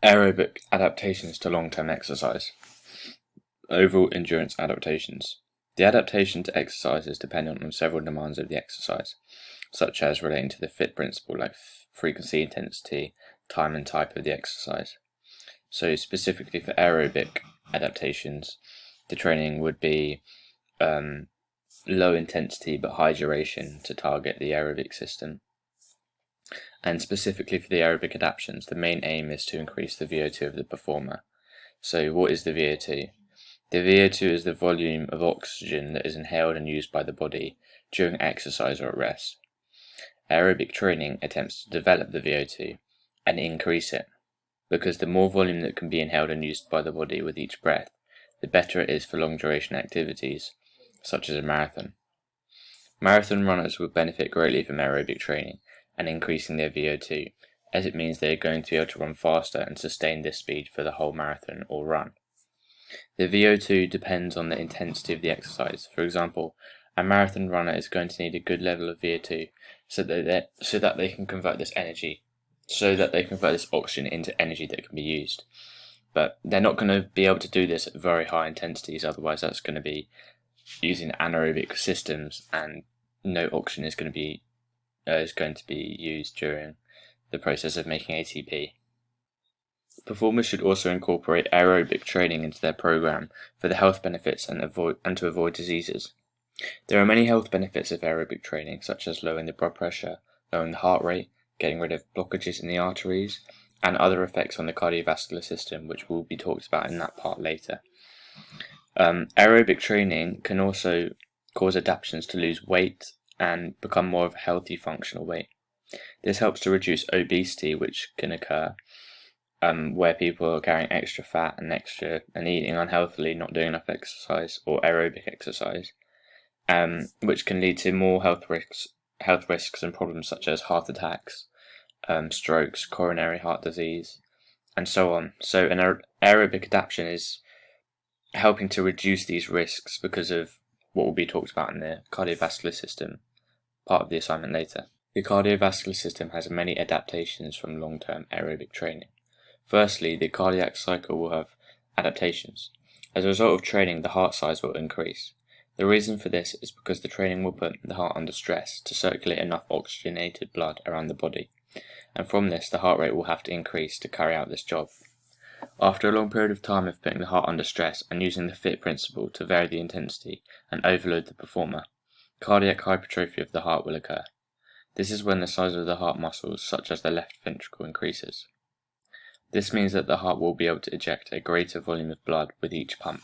Aerobic adaptations to long-term exercise. Overall endurance adaptations. The adaptation to exercise is dependent on several demands of the exercise, such as relating to the fit principle like frequency, intensity, time and type of the exercise. So specifically for aerobic adaptations, the training would be low intensity but high duration to target the aerobic system. And specifically for the aerobic adaptations, the main aim is to increase the VO2 of the performer. So what is the VO2? The VO2 is the volume of oxygen that is inhaled and used by the body during exercise or at rest. Aerobic training attempts to develop the VO2 and increase it, because the more volume that can be inhaled and used by the body with each breath, the better it is for long duration activities, such as a marathon. Marathon runners would benefit greatly from aerobic training and increasing their VO2, as it means they are going to be able to run faster and sustain this speed for the whole marathon or run. The VO2 depends on the intensity of the exercise. For example, a marathon runner is going to need a good level of VO2 so that they can convert this oxygen into energy that can be used. But they're not going to be able to do this at very high intensities, otherwise that's going to be using anaerobic systems and no oxygen is going to be used during the process of making ATP. Performers should also incorporate aerobic training into their program for the health benefits and to avoid diseases. There are many health benefits of aerobic training, such as lowering the blood pressure, lowering the heart rate, getting rid of blockages in the arteries, and other effects on the cardiovascular system, which will be talked about in that part later. Aerobic training can also cause adaptations to lose weight and become more of a healthy functional weight. This helps to reduce obesity, which can occur where people are carrying extra fat and eating unhealthily, not doing enough exercise or aerobic exercise, which can lead to more health risks and problems such as heart attacks, strokes, coronary heart disease, and so on. So an aerobic adaptation is helping to reduce these risks because of what will be talked about in the cardiovascular system, part of the assignment later. The cardiovascular system has many adaptations from long-term aerobic training. Firstly, the cardiac cycle will have adaptations. As a result of training, the heart size will increase. The reason for this is because the training will put the heart under stress to circulate enough oxygenated blood around the body, and from this the heart rate will have to increase to carry out this job. After a long period of time of putting the heart under stress and using the fit principle to vary the intensity and overload the performer, cardiac hypertrophy of the heart will occur. This is when the size of the heart muscles, such as the left ventricle, increases. This means that the heart will be able to eject a greater volume of blood with each pump.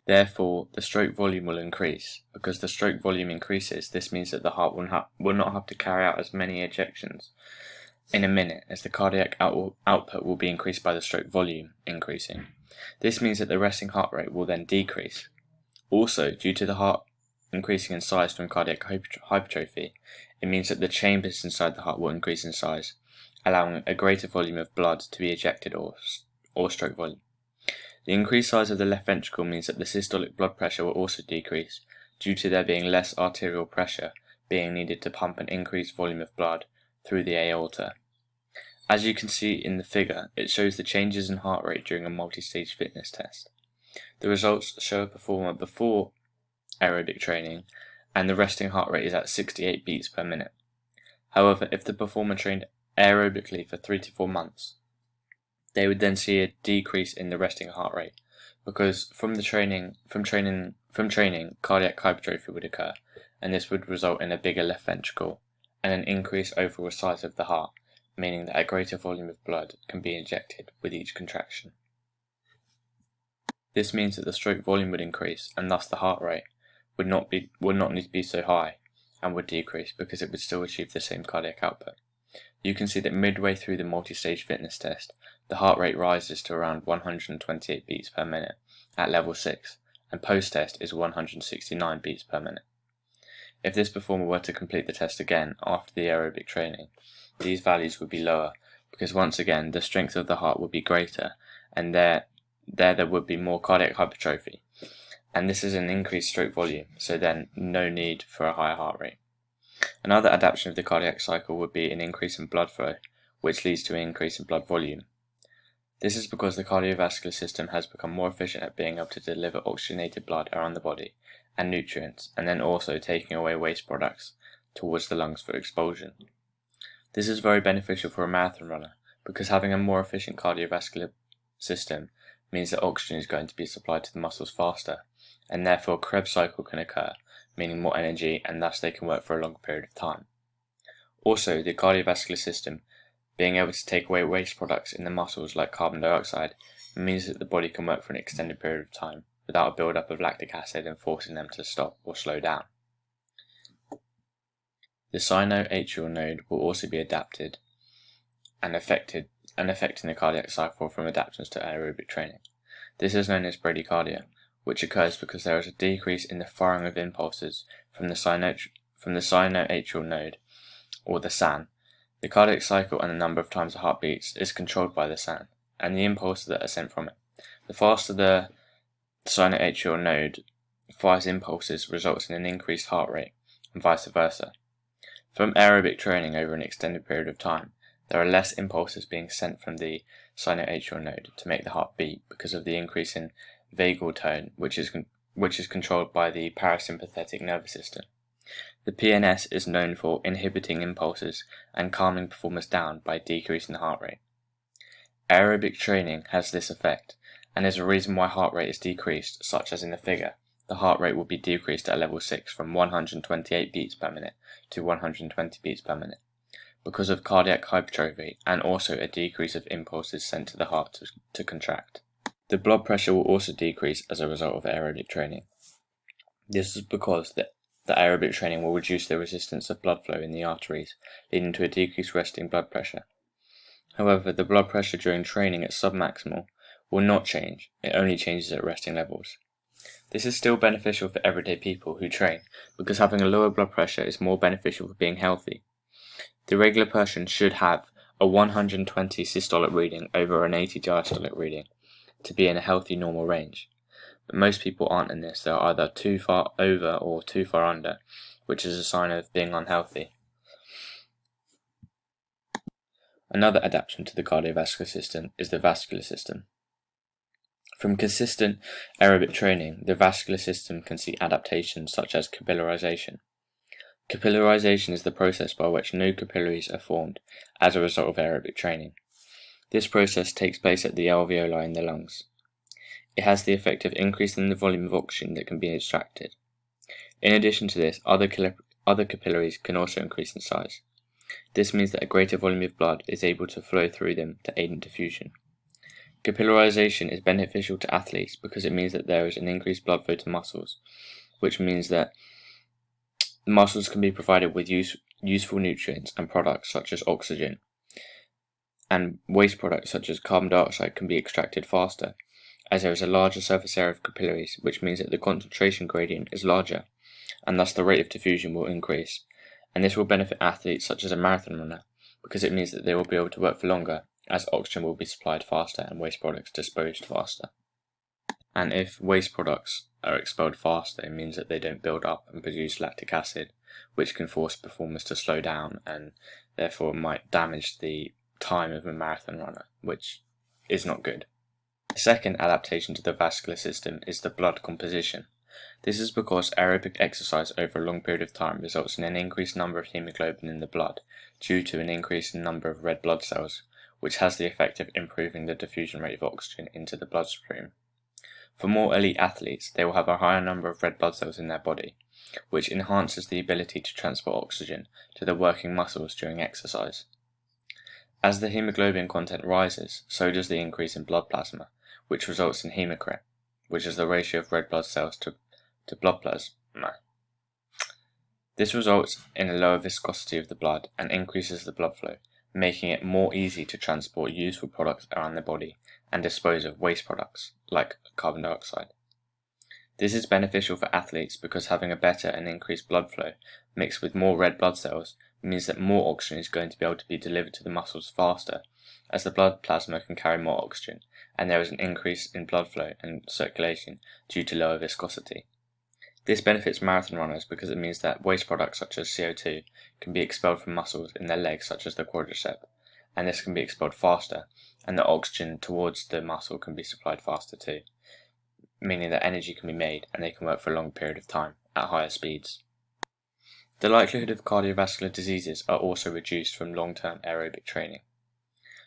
Therefore, the stroke volume will increase. Because the stroke volume increases, this means that the heart will not have to carry out as many ejections in a minute, as the cardiac output will be increased by the stroke volume increasing. This means that the resting heart rate will then decrease. Also, due to the heart increasing in size from cardiac hypertrophy, it means that the chambers inside the heart will increase in size, allowing a greater volume of blood to be ejected or stroke volume. The increased size of the left ventricle means that the systolic blood pressure will also decrease, due to there being less arterial pressure being needed to pump an increased volume of blood through the aorta. As you can see in the figure, it shows the changes in heart rate during a multi-stage fitness test. The results show a performer before aerobic training, and the resting heart rate is at 68 beats per minute. However, if the performer trained aerobically for 3 to 4 months, they would then see a decrease in the resting heart rate, because from training, cardiac hypertrophy would occur, and this would result in a bigger left ventricle and an increased overall size of the heart, meaning that a greater volume of blood can be injected with each contraction. This means that the stroke volume would increase, and thus the heart rate would not need to be so high and would decrease, because it would still achieve the same cardiac output. You can see that midway through the multi-stage fitness test, the heart rate rises to around 128 beats per minute at level 6, and post-test is 169 beats per minute. If this performer were to complete the test again after the aerobic training, these values would be lower, because once again the strength of the heart would be greater, and there would be more cardiac hypertrophy, and this is an increased stroke volume, so then no need for a higher heart rate. Another adaptation of the cardiac cycle would be an increase in blood flow, which leads to an increase in blood volume. This is because the cardiovascular system has become more efficient at being able to deliver oxygenated blood around the body and nutrients, and then also taking away waste products towards the lungs for expulsion. This is very beneficial for a marathon runner because having a more efficient cardiovascular system means that oxygen is going to be supplied to the muscles faster, and therefore a Krebs cycle can occur, meaning more energy, and thus they can work for a longer period of time. Also, the cardiovascular system being able to take away waste products in the muscles like carbon dioxide means that the body can work for an extended period of time without a build-up of lactic acid and forcing them to stop or slow down. The sinoatrial node will also be adapted and affecting the cardiac cycle from adaptations to aerobic training. This is known as bradycardia, which occurs because there is a decrease in the firing of impulses from the sinoatrial node, or the SAN. The cardiac cycle and the number of times a heart beats is controlled by the SAN, and the impulses that are sent from it. The faster the sinoatrial node fires impulses results in an increased heart rate, and vice versa. From aerobic training over an extended period of time, there are less impulses being sent from the sinoatrial node to make the heart beat because of the increase in vagal tone, which is controlled by the parasympathetic nervous system. The PNS is known for inhibiting impulses and calming performers down by decreasing the heart rate. Aerobic training has this effect, and is a reason why heart rate is decreased, such as in the figure. The heart rate will be decreased at level 6 from 128 beats per minute to 120 beats per minute, because of cardiac hypertrophy and also a decrease of impulses sent to the heart to contract. The blood pressure will also decrease as a result of aerobic training. This is because the aerobic training will reduce the resistance of blood flow in the arteries, leading to a decreased resting blood pressure. However, the blood pressure during training at submaximal will not change, it only changes at resting levels. This is still beneficial for everyday people who train, because having a lower blood pressure is more beneficial for being healthy. The regular person should have a 120 systolic reading over an 80 diastolic reading to be in a healthy normal range. But most people aren't in this, they're either too far over or too far under, which is a sign of being unhealthy. Another adaptation to the cardiovascular system is the vascular system. From consistent aerobic training, the vascular system can see adaptations such as capillarization. Capillarization is the process by which new capillaries are formed as a result of aerobic training. This process takes place at the alveoli in the lungs. It has the effect of increasing the volume of oxygen that can be extracted. In addition to this, other capillaries can also increase in size. This means that a greater volume of blood is able to flow through them to aid in diffusion. Capillarization is beneficial to athletes because it means that there is an increased blood flow to muscles, which means that muscles can be provided with useful nutrients and products such as oxygen, and waste products such as carbon dioxide can be extracted faster, as there is a larger surface area of capillaries, which means that the concentration gradient is larger, and thus the rate of diffusion will increase. And this will benefit athletes such as a marathon runner, because it means that they will be able to work for longer, as oxygen will be supplied faster and waste products disposed faster. And if waste products are expelled faster, it means that they don't build up and produce lactic acid, which can force performers to slow down and therefore might damage the time of a marathon runner, which is not good. The second adaptation to the vascular system is the blood composition. This is because aerobic exercise over a long period of time results in an increased number of hemoglobin in the blood due to an increase in the number of red blood cells, which has the effect of improving the diffusion rate of oxygen into the bloodstream. For more elite athletes, they will have a higher number of red blood cells in their body, which enhances the ability to transport oxygen to the working muscles during exercise. As the hemoglobin content rises, so does the increase in blood plasma, which results in hematocrit, which is the ratio of red blood cells to blood plasma. This results in a lower viscosity of the blood and increases the blood flow, making it more easy to transport useful products around the body and dispose of waste products, like carbon dioxide. This is beneficial for athletes because having a better and increased blood flow mixed with more red blood cells means that more oxygen is going to be able to be delivered to the muscles faster, as the blood plasma can carry more oxygen, and there is an increase in blood flow and circulation due to lower viscosity. This benefits marathon runners because it means that waste products such as CO2 can be expelled from muscles in their legs such as the quadricep, and this can be expelled faster and the oxygen towards the muscle can be supplied faster too, meaning that energy can be made and they can work for a long period of time at higher speeds. The likelihood of cardiovascular diseases are also reduced from long-term aerobic training.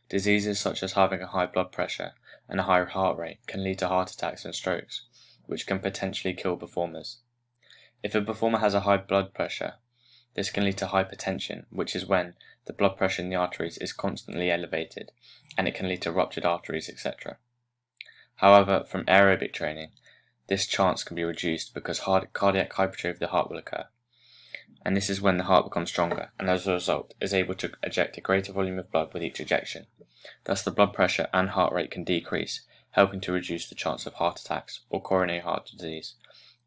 Diseases such as having a high blood pressure and a high heart rate can lead to heart attacks and strokes, which can potentially kill performers. If a performer has a high blood pressure, this can lead to hypertension, which is when the blood pressure in the arteries is constantly elevated, and it can lead to ruptured arteries, etc. However, from aerobic training, this chance can be reduced because cardiac hypertrophy of the heart will occur, and this is when the heart becomes stronger and as a result is able to eject a greater volume of blood with each ejection. Thus the blood pressure and heart rate can decrease, helping to reduce the chance of heart attacks or coronary heart disease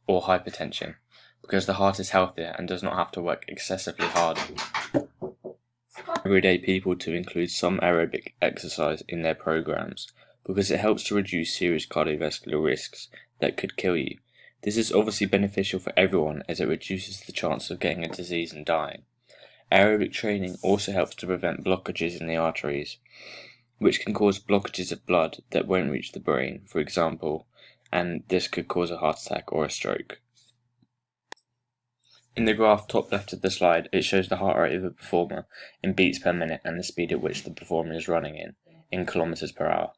or hypertension, because the heart is healthier and does not have to work excessively hard. Everyday people to include some aerobic exercise in their programs because it helps to reduce serious cardiovascular risks that could kill you. This is obviously beneficial for everyone as it reduces the chance of getting a disease and dying. Aerobic training also helps to prevent blockages in the arteries, which can cause blockages of blood that won't reach the brain, for example, and this could cause a heart attack or a stroke. In the graph top left of the slide, it shows the heart rate of a performer in beats per minute and the speed at which the performer is running in kilometers per hour.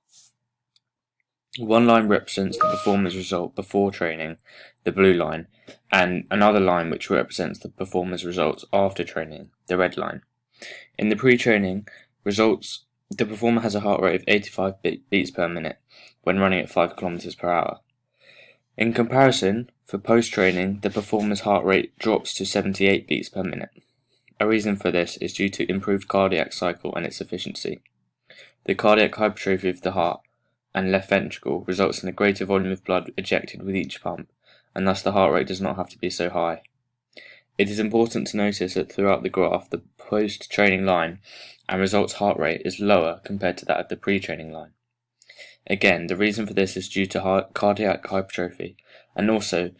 One line represents the performer's result before training, the blue line, and another line which represents the performer's results after training, the red line. In the pre-training results, the performer has a heart rate of 85 beats per minute when running at 5 km per hour. In comparison, for post-training, the performer's heart rate drops to 78 beats per minute. A reason for this is due to improved cardiac cycle and its efficiency. The cardiac hypertrophy of the heart and left ventricle results in a greater volume of blood ejected with each pump, and thus the heart rate does not have to be so high. It is important to notice that throughout the graph, the post-training line and results heart rate is lower compared to that of the pre-training line. Again, the reason for this is due to cardiac hypertrophy, and also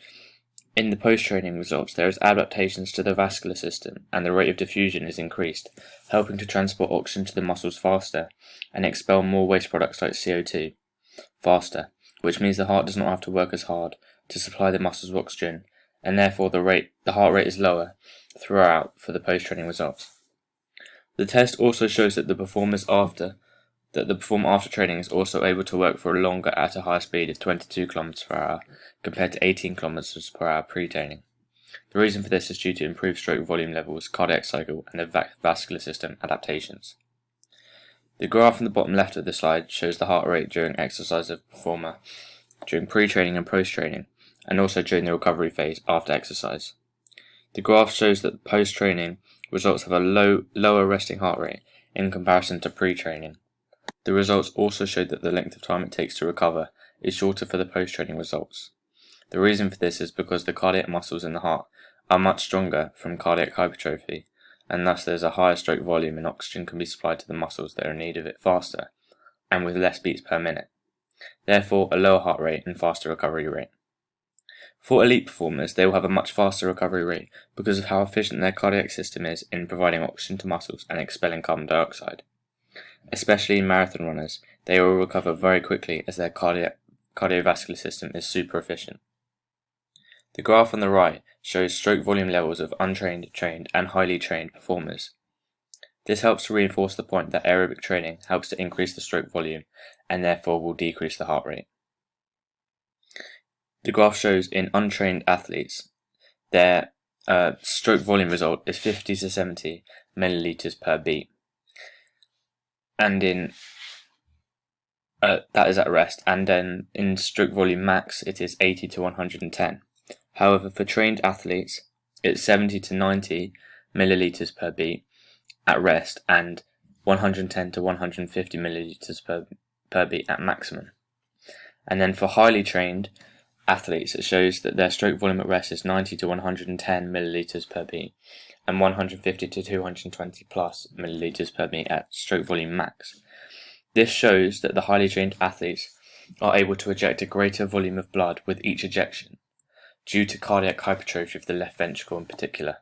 in the post-training results there is adaptations to the vascular system and the rate of diffusion is increased, helping to transport oxygen to the muscles faster and expel more waste products like CO2 faster, which means the heart does not have to work as hard to supply the muscles with oxygen, and therefore the heart rate is lower throughout for the post-training results. The test also shows that the performer after training is also able to work for longer at a higher speed of 22 km per hour compared to 18 km per hour pre-training. The reason for this is due to improved stroke volume levels, cardiac cycle, and the vascular system adaptations. The graph on the bottom left of the slide shows the heart rate during exercise of the performer during pre-training and post-training, and also during the recovery phase after exercise. The graph shows that post-training results have a lower resting heart rate in comparison to pre-training. The results also show that the length of time it takes to recover is shorter for the post-training results. The reason for this is because the cardiac muscles in the heart are much stronger from cardiac hypertrophy, and thus there is a higher stroke volume and oxygen can be supplied to the muscles that are in need of it faster and with less beats per minute, therefore a lower heart rate and faster recovery rate. For elite performers, they will have a much faster recovery rate because of how efficient their cardiac system is in providing oxygen to muscles and expelling carbon dioxide. Especially in marathon runners, they will recover very quickly as their cardiovascular system is super efficient. The graph on the right shows stroke volume levels of untrained, trained, and highly trained performers. This helps to reinforce the point that aerobic training helps to increase the stroke volume and therefore will decrease the heart rate. The graph shows in untrained athletes, their stroke volume result is 50 to 70 milliliters per beat, and that is at rest, and then in stroke volume max it is 80 to 110. However, for trained athletes it's 70 to 90 milliliters per beat at rest and 110 to 150 milliliters per beat at maximum. And then for highly trained athletes, it shows that their stroke volume at rest is 90 to 110 milliliters per beat and 150 to 220 plus milliliters per beat at stroke volume max. This shows that the highly trained athletes are able to eject a greater volume of blood with each ejection, due to cardiac hypertrophy of the left ventricle in particular.